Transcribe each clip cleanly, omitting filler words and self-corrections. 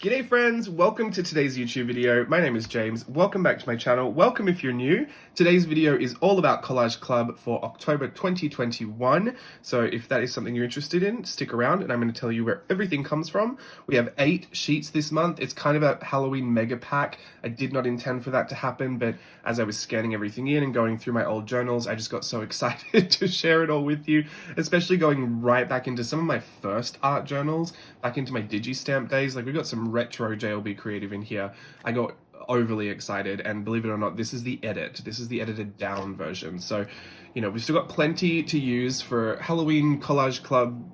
G'day friends, welcome to today's YouTube video. My name is James, welcome back to my channel, welcome if you're new. Today's video is all about Collage Club for October 2021, so if that is something you're interested in, stick around and I'm going to tell you where everything comes from. We have 8 sheets this month. It's kind of a Halloween mega pack. I did not intend for that to happen, but as I was scanning everything in and going through my old journals, I just got so excited to share it all with you, especially going right back into some of my first art journals, back into my Digistamp days. Like, we got some retro Jlb creative in here. I got overly excited, and believe it or not, this is the edit. This is the edited down version. So, you know, we've still got plenty to use for Halloween Collage Club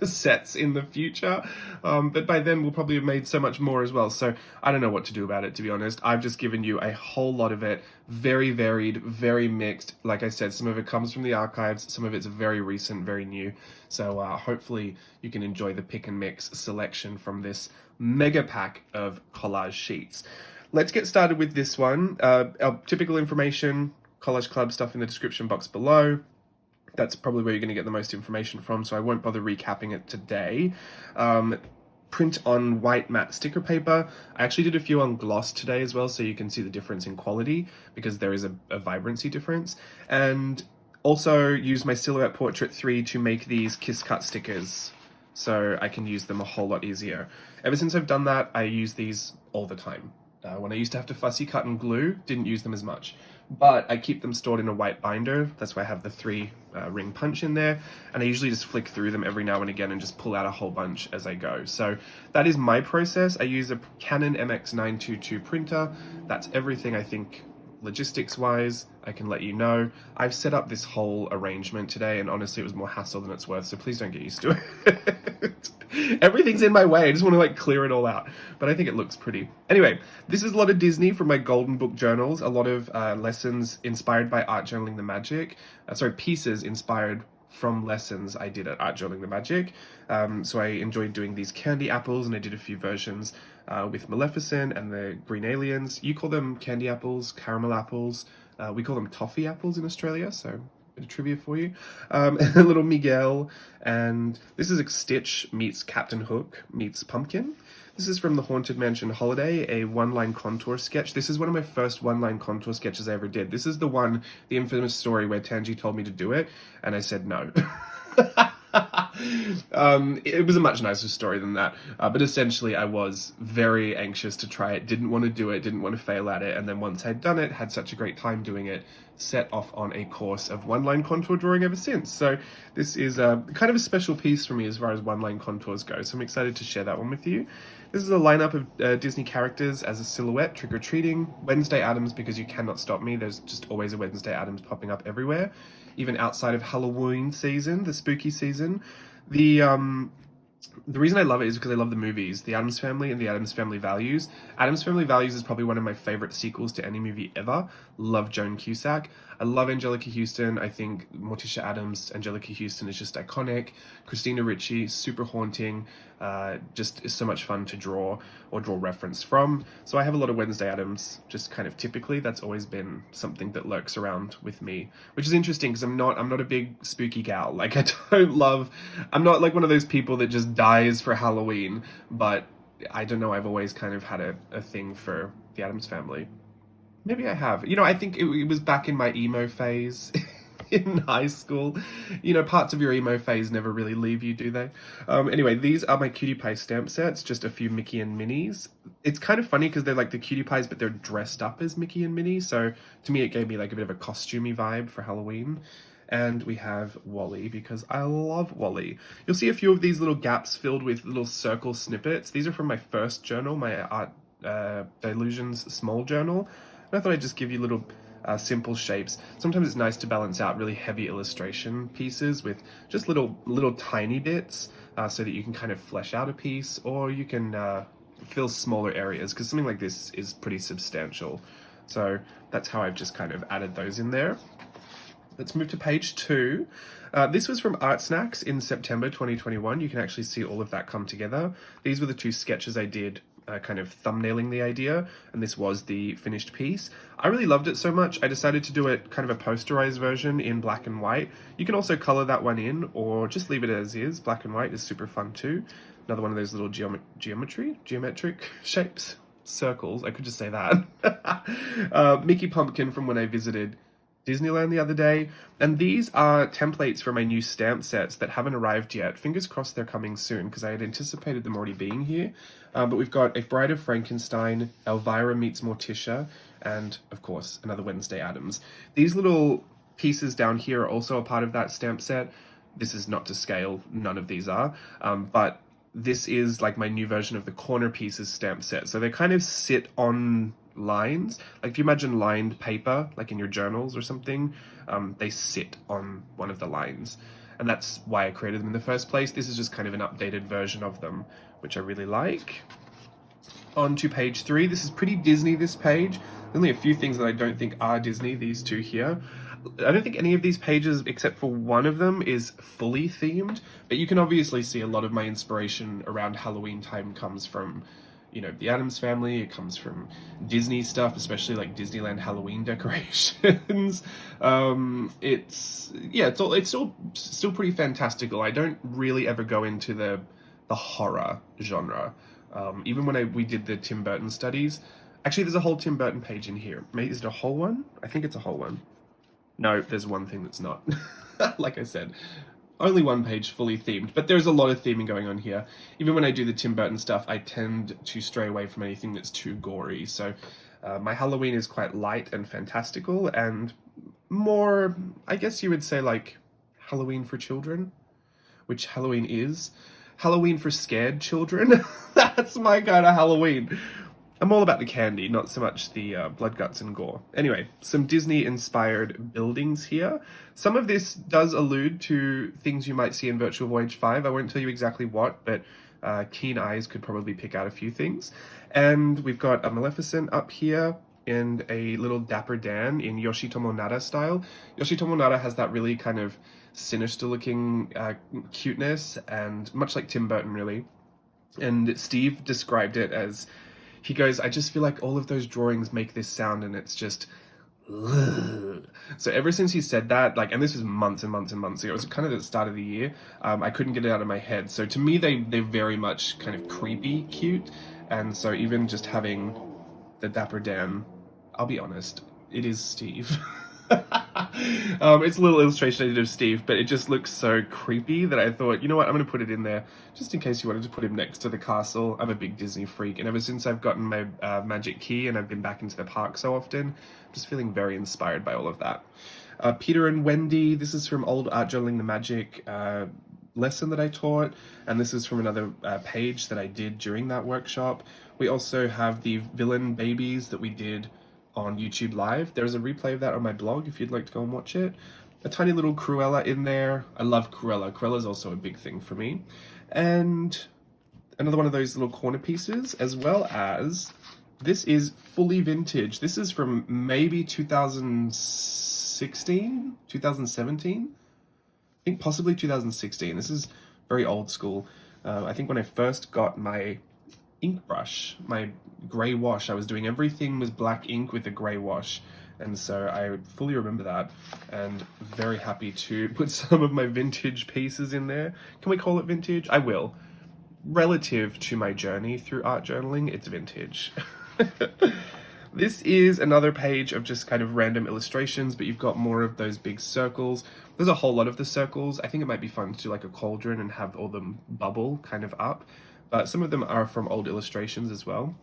sets in the future, but by then we'll probably have made so much more as well, so I don't know what to do about it, to be honest. I've just given you a whole lot of it, very varied, very mixed. Like I said, some of it comes from the archives, some of it's very recent, very new, so hopefully you can enjoy the pick and mix selection from this mega pack of collage sheets. Let's get started with this one. Our typical information, Collage Club stuff in the description box below. That's probably where you're going to get the most information from, so I won't bother recapping it today. Print on white matte sticker paper. I actually did a few on gloss today as well, so you can see the difference in quality, because there is a vibrancy difference. And also used my Silhouette Portrait 3 to make these kiss cut stickers, so I can use them a whole lot easier. Ever since I've done that, I use these all the time. When I used to have to fussy cut and glue, didn't use them as much. But I keep them stored in a white binder. That's why I have the 3 ring punch in there. And I usually just flick through them every now and again and just pull out a whole bunch as I go. So that is my process. I use a Canon MX922 printer. That's everything, I think, logistics-wise. I can let you know. I've set up this whole arrangement today, and honestly, it was more hassle than it's worth, so please don't get used to it. Everything's in my way. I just want to like clear it all out, but I think it looks pretty. Anyway, this is a lot of Disney from my Golden Book journals, a lot of lessons inspired by Art Journaling the Magic. Pieces inspired from lessons I did at Art Journaling the Magic. So I enjoyed doing these candy apples, and I did a few versions with Maleficent and the Green Aliens. You call them candy apples, caramel apples. We call them toffee apples in Australia, so bit of trivia for you. And little Miguel, and this is a Stitch meets Captain Hook meets Pumpkin. This is from the Haunted Mansion Holiday, a one-line contour sketch. This is one of my first one-line contour sketches I ever did. This is the one, the infamous story where Tanji told me to do it, and I said no. It was a much nicer story than that, but essentially I was very anxious to try it, didn't want to do it, didn't want to fail at it, and then once I'd done it, had such a great time doing it, set off on a course of one-line contour drawing ever since. So this is kind of a special piece for me as far as one-line contours go, so I'm excited to share that one with you. This is a lineup of Disney characters as a silhouette, trick-or-treating. Wednesday Addams, because you cannot stop me, there's just always a Wednesday Addams popping up everywhere, even outside of Halloween season, the spooky season. The reason I love it is because I love the movies, The Addams Family and The Addams Family Values. Addams Family Values is probably one of my favorite sequels to any movie ever. Love Joan Cusack. I love Angelica Houston. I think Morticia Addams, Angelica Houston is just iconic. Christina Ricci, super haunting. Just is so much fun to draw or draw reference from. So I have a lot of Wednesday Addams, just kind of typically. That's always been something that lurks around with me, which is interesting because I'm not a big spooky gal. Like, I'm not like one of those people that just dies for Halloween, but I don't know, I've always kind of had a thing for the Addams Family. Maybe I have. You know, I think it was back in my emo phase in high school. You know, parts of your emo phase never really leave you, do they? Anyway, these are my Cutie Pie stamp sets, just a few Mickey and Minnies. It's kind of funny because they're like the Cutie Pies, but they're dressed up as Mickey and Minnie, so to me it gave me like a bit of a costumey vibe for Halloween. And we have Wally, because I love Wally. You'll see a few of these little gaps filled with little circle snippets. These are from my first journal, my Art Delusions small journal. And I thought I'd just give you little simple shapes. Sometimes it's nice to balance out really heavy illustration pieces with just little tiny bits, so that you can kind of flesh out a piece, or you can fill smaller areas, because something like this is pretty substantial. So that's how I've just kind of added those in there. Let's move to page 2. This was from Art Snacks in September 2021. You can actually see all of that come together. These were the 2 sketches I did kind of thumbnailing the idea, and this was the finished piece. I really loved it so much, I decided to do it kind of a posterized version in black and white. You can also color that one in, or just leave it as is. Black and white is super fun too. Another one of those little geometric shapes. Circles, I could just say that. Mickey Pumpkin from when I visited Disneyland the other day. And these are templates for my new stamp sets that haven't arrived yet. Fingers crossed they're coming soon, because I had anticipated them already being here. But we've got A Bride of Frankenstein, Elvira Meets Morticia, and, of course, another Wednesday Addams. These little pieces down here are also a part of that stamp set. This is not to scale, none of these are, but this is like my new version of the corner pieces stamp set. So they kind of sit on lines. Like if you imagine lined paper, like in your journals or something, they sit on one of the lines. And that's why I created them in the first place. This is just kind of an updated version of them, which I really like. On to page 3. This is pretty Disney, this page. Only a few things that I don't think are Disney, these two here. I don't think any of these pages, except for one of them, is fully themed, but you can obviously see a lot of my inspiration around Halloween time comes from, you know, the Addams Family. It comes from Disney stuff, especially like Disneyland Halloween decorations. It's still pretty fantastical. I don't really ever go into the horror genre. Even when we did the Tim Burton studies, actually there's a whole Tim Burton page in here. Maybe is it a whole one? I think it's a whole one. No, there's one thing that's not. Like I said, only one page fully themed, but there's a lot of theming going on here. Even when I do the Tim Burton stuff, I tend to stray away from anything that's too gory. So my Halloween is quite light and fantastical and more, I guess you would say, like Halloween for children, which Halloween is. Halloween for scared children. That's my kind of Halloween. I'm all about the candy, not so much the blood, guts, and gore. Anyway, some Disney-inspired buildings here. Some of this does allude to things you might see in Virtual Voyage 5. I won't tell you exactly what, but keen eyes could probably pick out a few things. And we've got a Maleficent up here and a little Dapper Dan in Yoshitomo Nara style. Yoshitomo Nara has that really kind of sinister-looking cuteness, and much like Tim Burton, really. And Steve described it as, he goes, I just feel like all of those drawings make this sound, and it's just, ugh. So ever since he said that, like, and this was months and months and months ago, it was kind of at the start of the year, I couldn't get it out of my head. So to me, they're very much kind of creepy cute, and so even just having the Dapper Dan, I'll be honest, it is Steve. It's a little illustration I did of Steve, but it just looks so creepy that I thought, you know what, I'm going to put it in there, just in case you wanted to put him next to the castle. I'm a big Disney freak, and ever since I've gotten my magic key and I've been back into the park so often, I'm just feeling very inspired by all of that. Peter and Wendy, this is from old Art Journaling the Magic lesson that I taught, and this is from another page that I did during that workshop. We also have the villain babies that we did on YouTube Live. There's a replay of that on my blog if you'd like to go and watch it. A tiny little Cruella in there. I love Cruella. Cruella's also a big thing for me. And another one of those little corner pieces, as well as this is fully vintage. This is from maybe 2016, 2017? I think possibly 2016. This is very old school. I think when I first got my ink brush, my grey wash, I was doing everything was black ink with a grey wash, and so I fully remember that, and very happy to put some of my vintage pieces in there. Can we call it vintage? I will. Relative to my journey through art journaling, it's vintage. This is another page of just kind of random illustrations, but you've got more of those big circles. There's a whole lot of the circles. I think it might be fun to do like a cauldron and have all them bubble kind of up. But some of them are from old illustrations as well,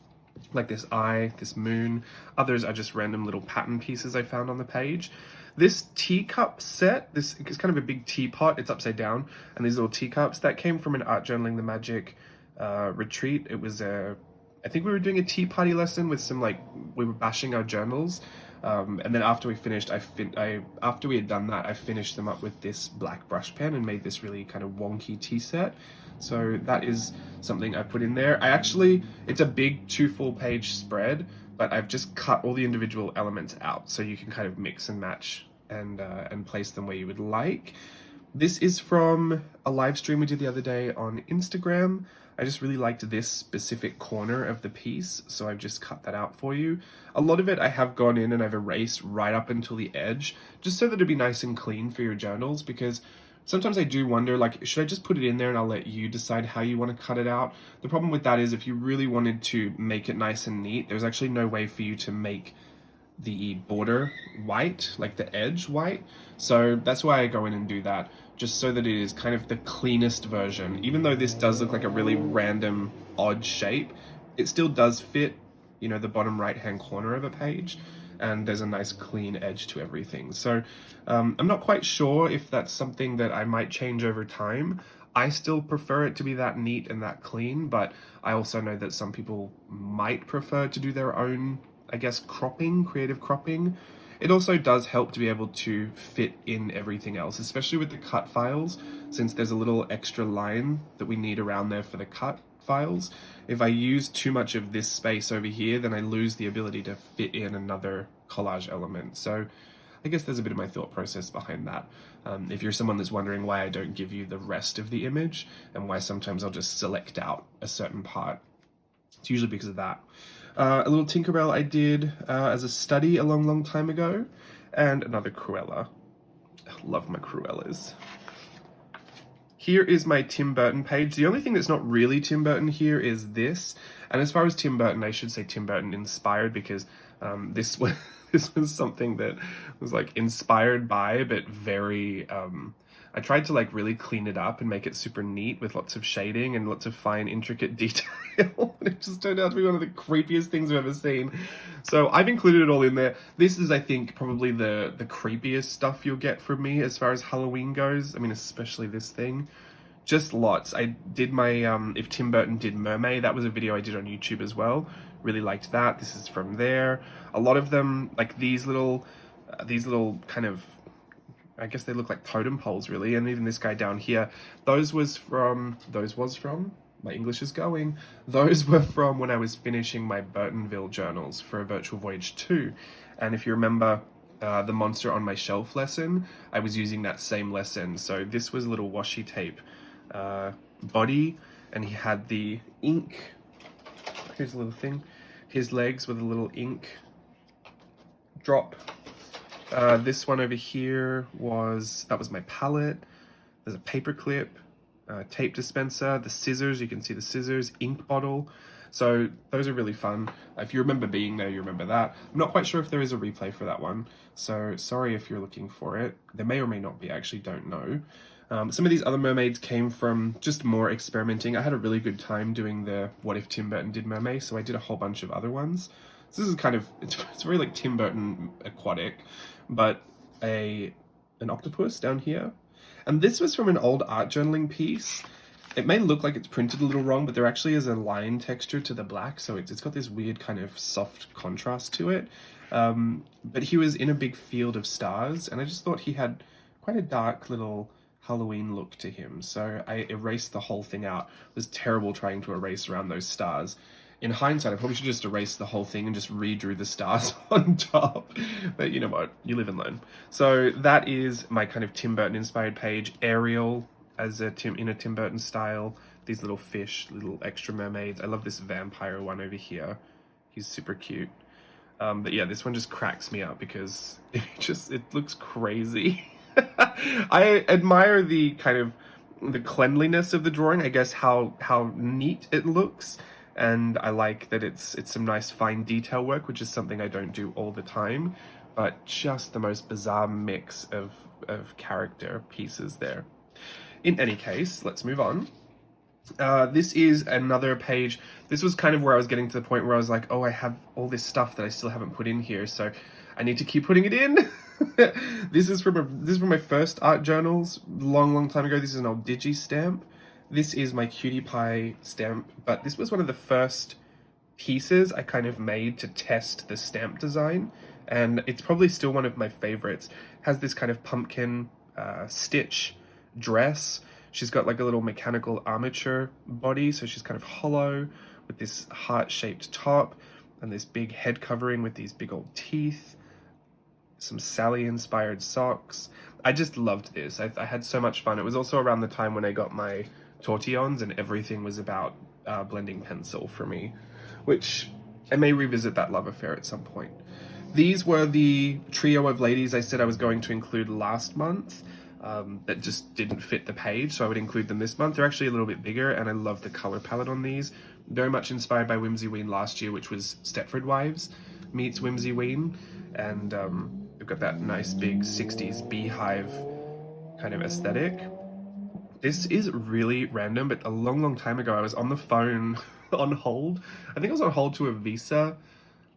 like this eye, this moon. Others are just random little pattern pieces I found on the page. This teacup set, this is kind of a big teapot, it's upside down, and these little teacups, that came from an Art Journaling the Magic retreat. It was I think we were doing a tea party lesson with some, like, we were bashing our journals. And then after we finished, after we had done that, I finished them up with this black brush pen and made this really kind of wonky tea set. So that is something I put in there. It's a big 2 full page spread, but I've just cut all the individual elements out so you can kind of mix and match and place them where you would like. This is from a live stream we did the other day on Instagram. I just really liked this specific corner of the piece, so I've just cut that out for you. A lot of it I have gone in and I've erased right up until the edge, just so that it'd be nice and clean for your journals, because Sometimes I do wonder, like, should I just put it in there and I'll let you decide how you want to cut it out? The problem with that is if you really wanted to make it nice and neat, there's actually no way for you to make the border white, like the edge white. So that's why I go in and do that, just so that it is kind of the cleanest version. Even though this does look like a really random, odd shape, it still does fit, you know, the bottom right-hand corner of a page, and there's a nice clean edge to everything. So I'm not quite sure if that's something that I might change over time. I still prefer it to be that neat and that clean, but I also know that some people might prefer to do their own, I guess, cropping, creative cropping. It also does help to be able to fit in everything else, especially with the cut files, since there's a little extra line that we need around there for the cut files. If I use too much of this space over here, then I lose the ability to fit in another collage element. So I guess there's a bit of my thought process behind that. If you're someone that's wondering why I don't give you the rest of the image and why sometimes I'll just select out a certain part, it's usually because of that. A little Tinkerbell I did as a study a long time ago, and another Cruella. I love my Cruellas. Here is my Tim Burton page. The only thing that's not really Tim Burton here is this. And as far as Tim Burton, I should say Tim Burton inspired, because this was this was something that was like inspired by, but very I tried to like really clean it up and make it super neat with lots of shading and lots of fine intricate detail. And it just turned out to be one of the creepiest things I've ever seen. So I've included it all in there. This is, I think, probably the creepiest stuff you'll get from me as far as Halloween goes. I mean, especially this thing. Just lots. I did my if Tim Burton did mermaid, that was a video I did on YouTube as well. Really liked that. This is from there. A lot of them, like these little kind of, I guess they look like totem poles really, and even this guy down here, those was from, my English is going, those were from when I was finishing my Burtonville journals for a Virtual Voyage 2. And if you remember the monster on my shelf lesson, I was using that same lesson. So this was a little washi tape body, and he had the ink, here's a little thing, his legs with a little ink drop. This one over here that was my palette. There's a paper clip, tape dispenser, the scissors, you can see the scissors, ink bottle. So those are really fun. If you remember being there, you remember that. I'm not quite sure if there is a replay for that one, so sorry if you're looking for it. There may or may not be, I actually don't know. Some of these other mermaids came from just more experimenting. I had a really good time doing the What If Tim Burton Did Mermaid, so I did a whole bunch of other ones. So this is kind of, it's very like Tim Burton aquatic, but an octopus down here. And this was from an old art journaling piece. It may look like it's printed a little wrong, but there actually is a line texture to the black, so it's got this weird kind of soft contrast to it. But he was in a big field of stars, and I just thought he had quite a dark little Halloween look to him, so I erased the whole thing out. It was terrible trying to erase around those stars. In hindsight, I probably should just erase the whole thing and just redrew the stars on top. But you know what? You live and learn. So that is my kind of Tim Burton inspired page. Ariel as in a Tim Burton style. These little fish, little extra mermaids. I love this vampire one over here. He's super cute. But yeah, this one just cracks me up because it looks crazy. I admire the kind of the cleanliness of the drawing. I guess how neat it looks. And I like that it's some nice fine detail work, which is something I don't do all the time, but just the most bizarre mix of character pieces there. In any case, let's move on. This is another page. This was kind of where I was getting to the point where I was like, oh, I have all this stuff that I still haven't put in here, so I need to keep putting it in. This is from my first art journals, long time ago. This is an old digi stamp. This is my Cutie Pie stamp, but this was one of the first pieces I kind of made to test the stamp design, and it's probably still one of my favorites. It has this kind of pumpkin stitch dress. She's got like a little mechanical armature body, so she's kind of hollow with this heart-shaped top and this big head covering with these big old teeth. Some Sally-inspired socks. I just loved this. I had so much fun. It was also around the time when I got my tortillons and everything was about blending pencil for me, which I may revisit that love affair at some point. These were the trio of ladies I said I was going to include last month. that just didn't fit the page, so I would include them this month. They're actually a little bit bigger, and I love the color palette on these. Very much inspired by Whimsy Ween last year, which was Stepford Wives meets Whimsy Ween, and we've got that nice big 60s beehive kind of aesthetic. This is really random, but a long time ago I was on the phone on hold. I think I was on hold to a visa,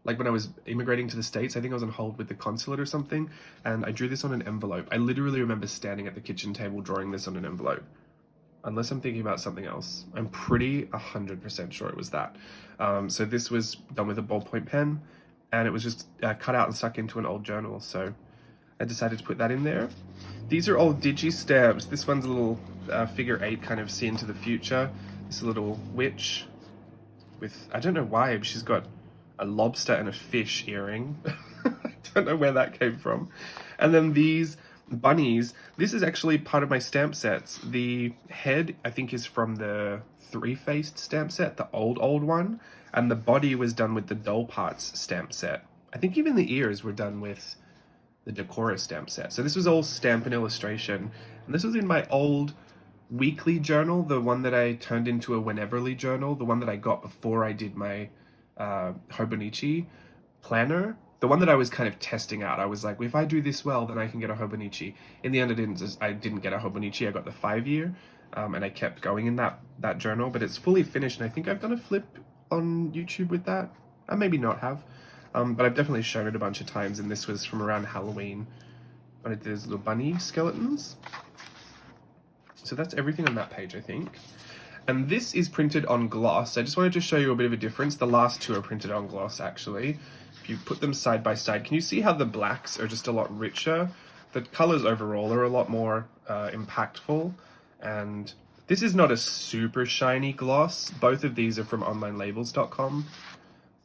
like when I was immigrating to the States. I think I was on hold with the consulate or something, and I drew this on an envelope. I literally remember standing at the kitchen table drawing this on an envelope. Unless I'm thinking about something else. I'm pretty 100% sure it was that. So this was done with a ballpoint pen, and it was just cut out and stuck into an old journal. So I decided to put that in there. These are all digi stamps. This one's a little figure 8 kind of see into the future. This is a little witch with, I don't know why, but she's got a lobster and a fish earring. I don't know where that came from. And then these bunnies, this is actually part of my stamp sets. The head, I think, is from the three-faced stamp set, the old one, and the body was done with the doll parts stamp set. I think even the ears were done with the Decora stamp set. So this was all stamp and illustration, and this was in my old weekly journal, the one that I turned into a wheneverly journal, the one that I got before I did my Hobonichi planner, the one that I was kind of testing out. I was like, if I do this well, then I can get a Hobonichi. In the end, I didn't get a Hobonichi. I got the 5-year, and I kept going in that journal, but it's fully finished, and I think I've done a flip on YouTube with that. I maybe not have, but I've definitely shown it a bunch of times, and this was from around Halloween when I did those little bunny skeletons. So that's everything on that page, I think. And this is printed on gloss. I just wanted to show you a bit of a difference. The last two are printed on gloss, actually. If you put them side by side, can you see how the blacks are just a lot richer? The colors overall are a lot more impactful. And this is not a super shiny gloss. Both of these are from onlinelabels.com,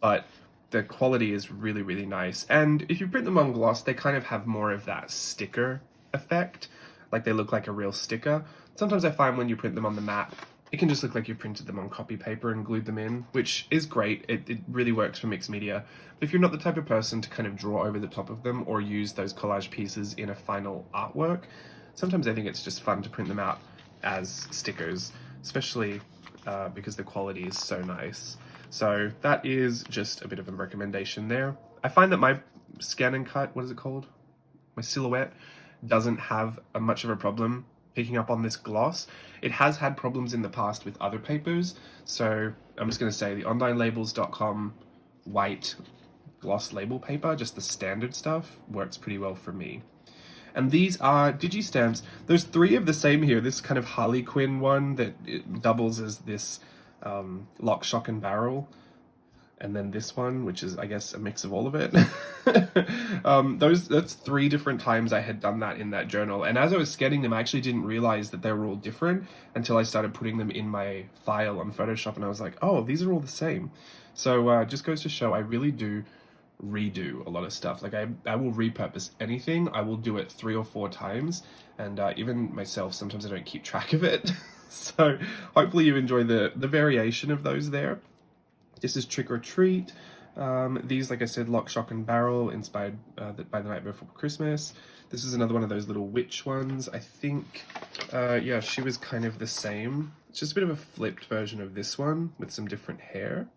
but the quality is really, really nice. And if you print them on gloss, they kind of have more of that sticker effect. Like they look like a real sticker. Sometimes I find when you print them on the mat, it can just look like you printed them on copy paper and glued them in, which is great. It really works for mixed media. But if you're not the type of person to kind of draw over the top of them or use those collage pieces in a final artwork, sometimes I think it's just fun to print them out as stickers, especially because the quality is so nice. So that is just a bit of a recommendation there. I find that my scan and cut, what is it called? My silhouette doesn't have much of a problem picking up on this gloss. It has had problems in the past with other papers, so I'm just going to say the onlinelabels.com white gloss label paper, just the standard stuff, works pretty well for me. And these are digi stamps. There's 3 of the same here. This kind of Harley Quinn one that it doubles as this lock, shock, and barrel. And then this one, which is, I guess, a mix of all of it. That's 3 different times I had done that in that journal. And as I was scanning them, I actually didn't realize that they were all different until I started putting them in my file on Photoshop. And I was like, oh, these are all the same. So just goes to show I really do redo a lot of stuff. Like I will repurpose anything. I will do it 3 or 4 times. And even myself, sometimes I don't keep track of it. So hopefully you enjoy the variation of those there. This is Trick or Treat. These, like I said, Lock, Shock, and Barrel, inspired by The Night Before Christmas. This is another one of those little witch ones. I think, yeah, she was kind of the same. It's just a bit of a flipped version of this one with some different hair.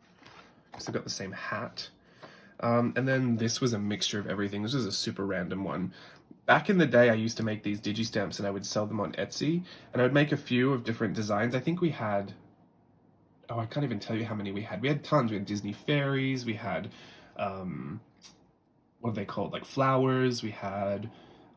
Still got the same hat. And then this was a mixture of everything. This was a super random one. Back in the day, I used to make these digi stamps and I would sell them on Etsy. And I would make a few of different designs. I think we had... oh, I can't even tell you how many we had. We had tons. We had Disney fairies. We had, what are they called? Like flowers. We had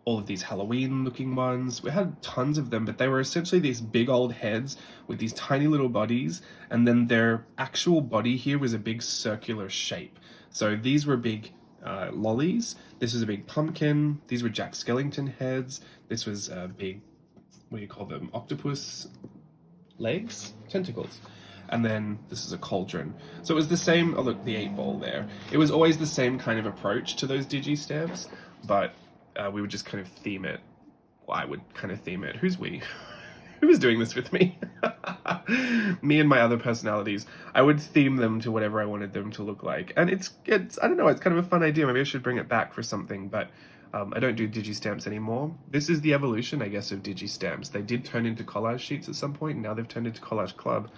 all of these Halloween-looking ones. We had tons of them, but they were essentially these big old heads with these tiny little bodies, and then their actual body here was a big circular shape. So these were big lollies. This was a big pumpkin. These were Jack Skellington heads. This was a big, what do you call them? Octopus legs? Tentacles. And then this is a cauldron. So it was the same, oh look, the 8-ball there. It was always the same kind of approach to those digi stamps, but we would just kind of theme it. Well, I would kind of theme it. Who's we? Who was doing this with me? Me and my other personalities. I would theme them to whatever I wanted them to look like. And it's I don't know, it's kind of a fun idea. Maybe I should bring it back for something, but I don't do digi-stamps anymore. This is the evolution, I guess, of digi-stamps. They did turn into collage sheets at some point, and now they've turned into Collage Club,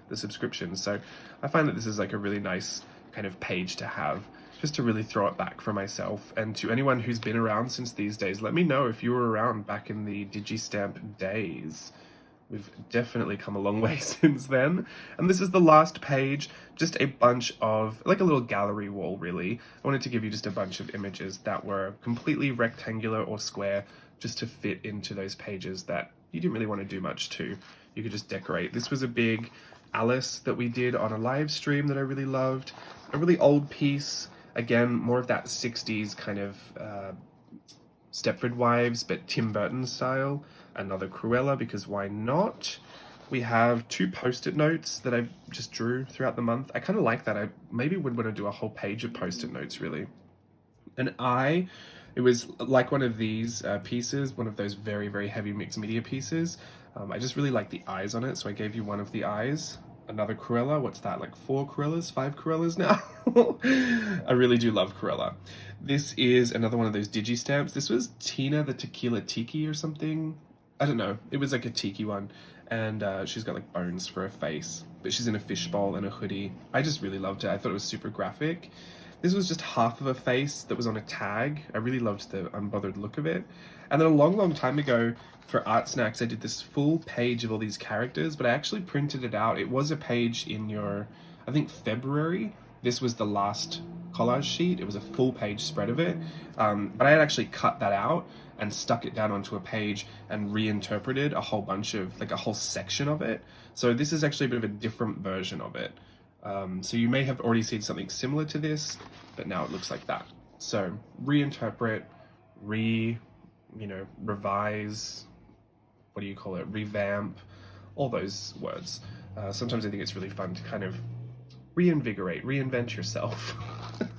the subscription. So I find that this is like a really nice kind of page to have, just to really throw it back for myself. And to anyone who's been around since these days, let me know if you were around back in the digi-stamp days. We've definitely come a long way since then. And this is the last page, just a bunch of, like a little gallery wall really. I wanted to give you just a bunch of images that were completely rectangular or square, just to fit into those pages that you didn't really want to do much to. You could just decorate. This was a big Alice that we did on a live stream that I really loved. A really old piece, again, more of that 60s kind of Stepford Wives, but Tim Burton style. Another Cruella, because why not? We have 2 post-it notes that I just drew throughout the month. I kind of like that. I maybe would want to do a whole page of post-it notes, really. An eye, it was like one of these pieces, one of those very, very heavy mixed media pieces. I just really like the eyes on it, so I gave you one of the eyes. Another Cruella, what's that, like 4 Cruellas, 5 Cruellas now? I really do love Cruella. This is another one of those digi-stamps. This was Tina the Tequila Tiki or something. I don't know, it was like a tiki one, and she's got like bones for her face, but she's in a fishbowl and a hoodie. I just really loved it. I thought it was super graphic. This was just half of a face that was on a tag. I really loved the unbothered look of it. And then a long, long time ago, for Art Snacks, I did this full page of all these characters, but I actually printed it out. It was a page in your, I think, February. This was the last collage sheet. It was a full page spread of it, but I had actually cut that out and stuck it down onto a page and reinterpreted a whole bunch of, like a whole section of it. So this is actually a bit of a different version of it. So you may have already seen something similar to this, but now it looks like that. So reinterpret, revise, what do you call it? Revamp, all those words. Sometimes I think it's really fun to kind of reinvigorate, reinvent yourself.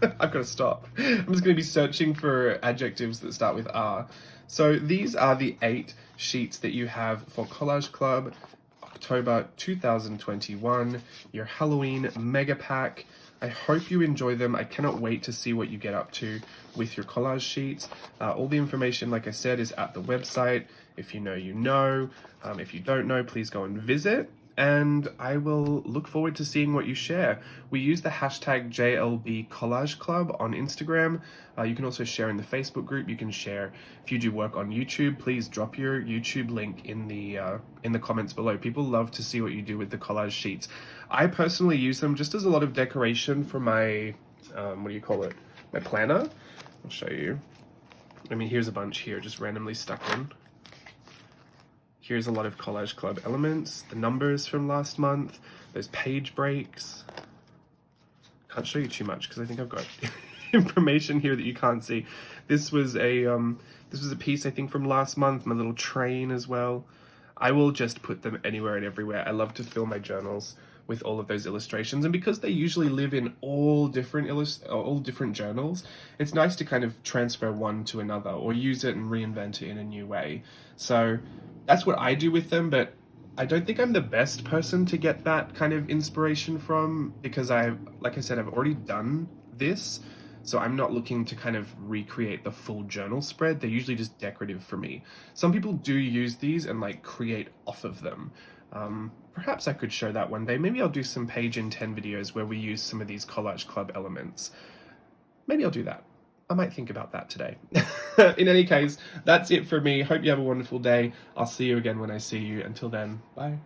I've got to stop. I'm just going to be searching for adjectives that start with R. So these are the 8 sheets that you have for Collage Club October 2021, your Halloween mega pack. I hope you enjoy them. I cannot wait to see what you get up to with your collage sheets. All the information, like I said, is at the website. If you know, you know. If you don't know, please go and visit. And I will look forward to seeing what you share. We use the hashtag Jlb Collage Club on Instagram. You can also share in the Facebook group. You can share if you do work on YouTube. Please drop your YouTube link in the comments below. People love to see what you do with the collage sheets. I personally use them just as a lot of decoration for my my planner. I'll show you. I mean, here's a bunch here, just randomly stuck in. Here's a lot of Collage Club elements, the numbers from last month, those page breaks. Can't show you too much because I think I've got information here that you can't see. This was a piece I think from last month, my little train as well. I will just put them anywhere and everywhere. I love to fill my journals with all of those illustrations, and because they usually live in all different journals, it's nice to kind of transfer one to another or use it and reinvent it in a new way. So that's what I do with them, but I don't think I'm the best person to get that kind of inspiration from, because like I said, I've already done this, so I'm not looking to kind of recreate the full journal spread. They're usually just decorative for me. Some people do use these and like create off of them. Perhaps I could show that one day. Maybe I'll do some page in 10 videos where we use some of these Collage Club elements. Maybe I'll do that. I might think about that today. In any case, that's it for me. Hope you have a wonderful day. I'll see you again when I see you. Until then, bye.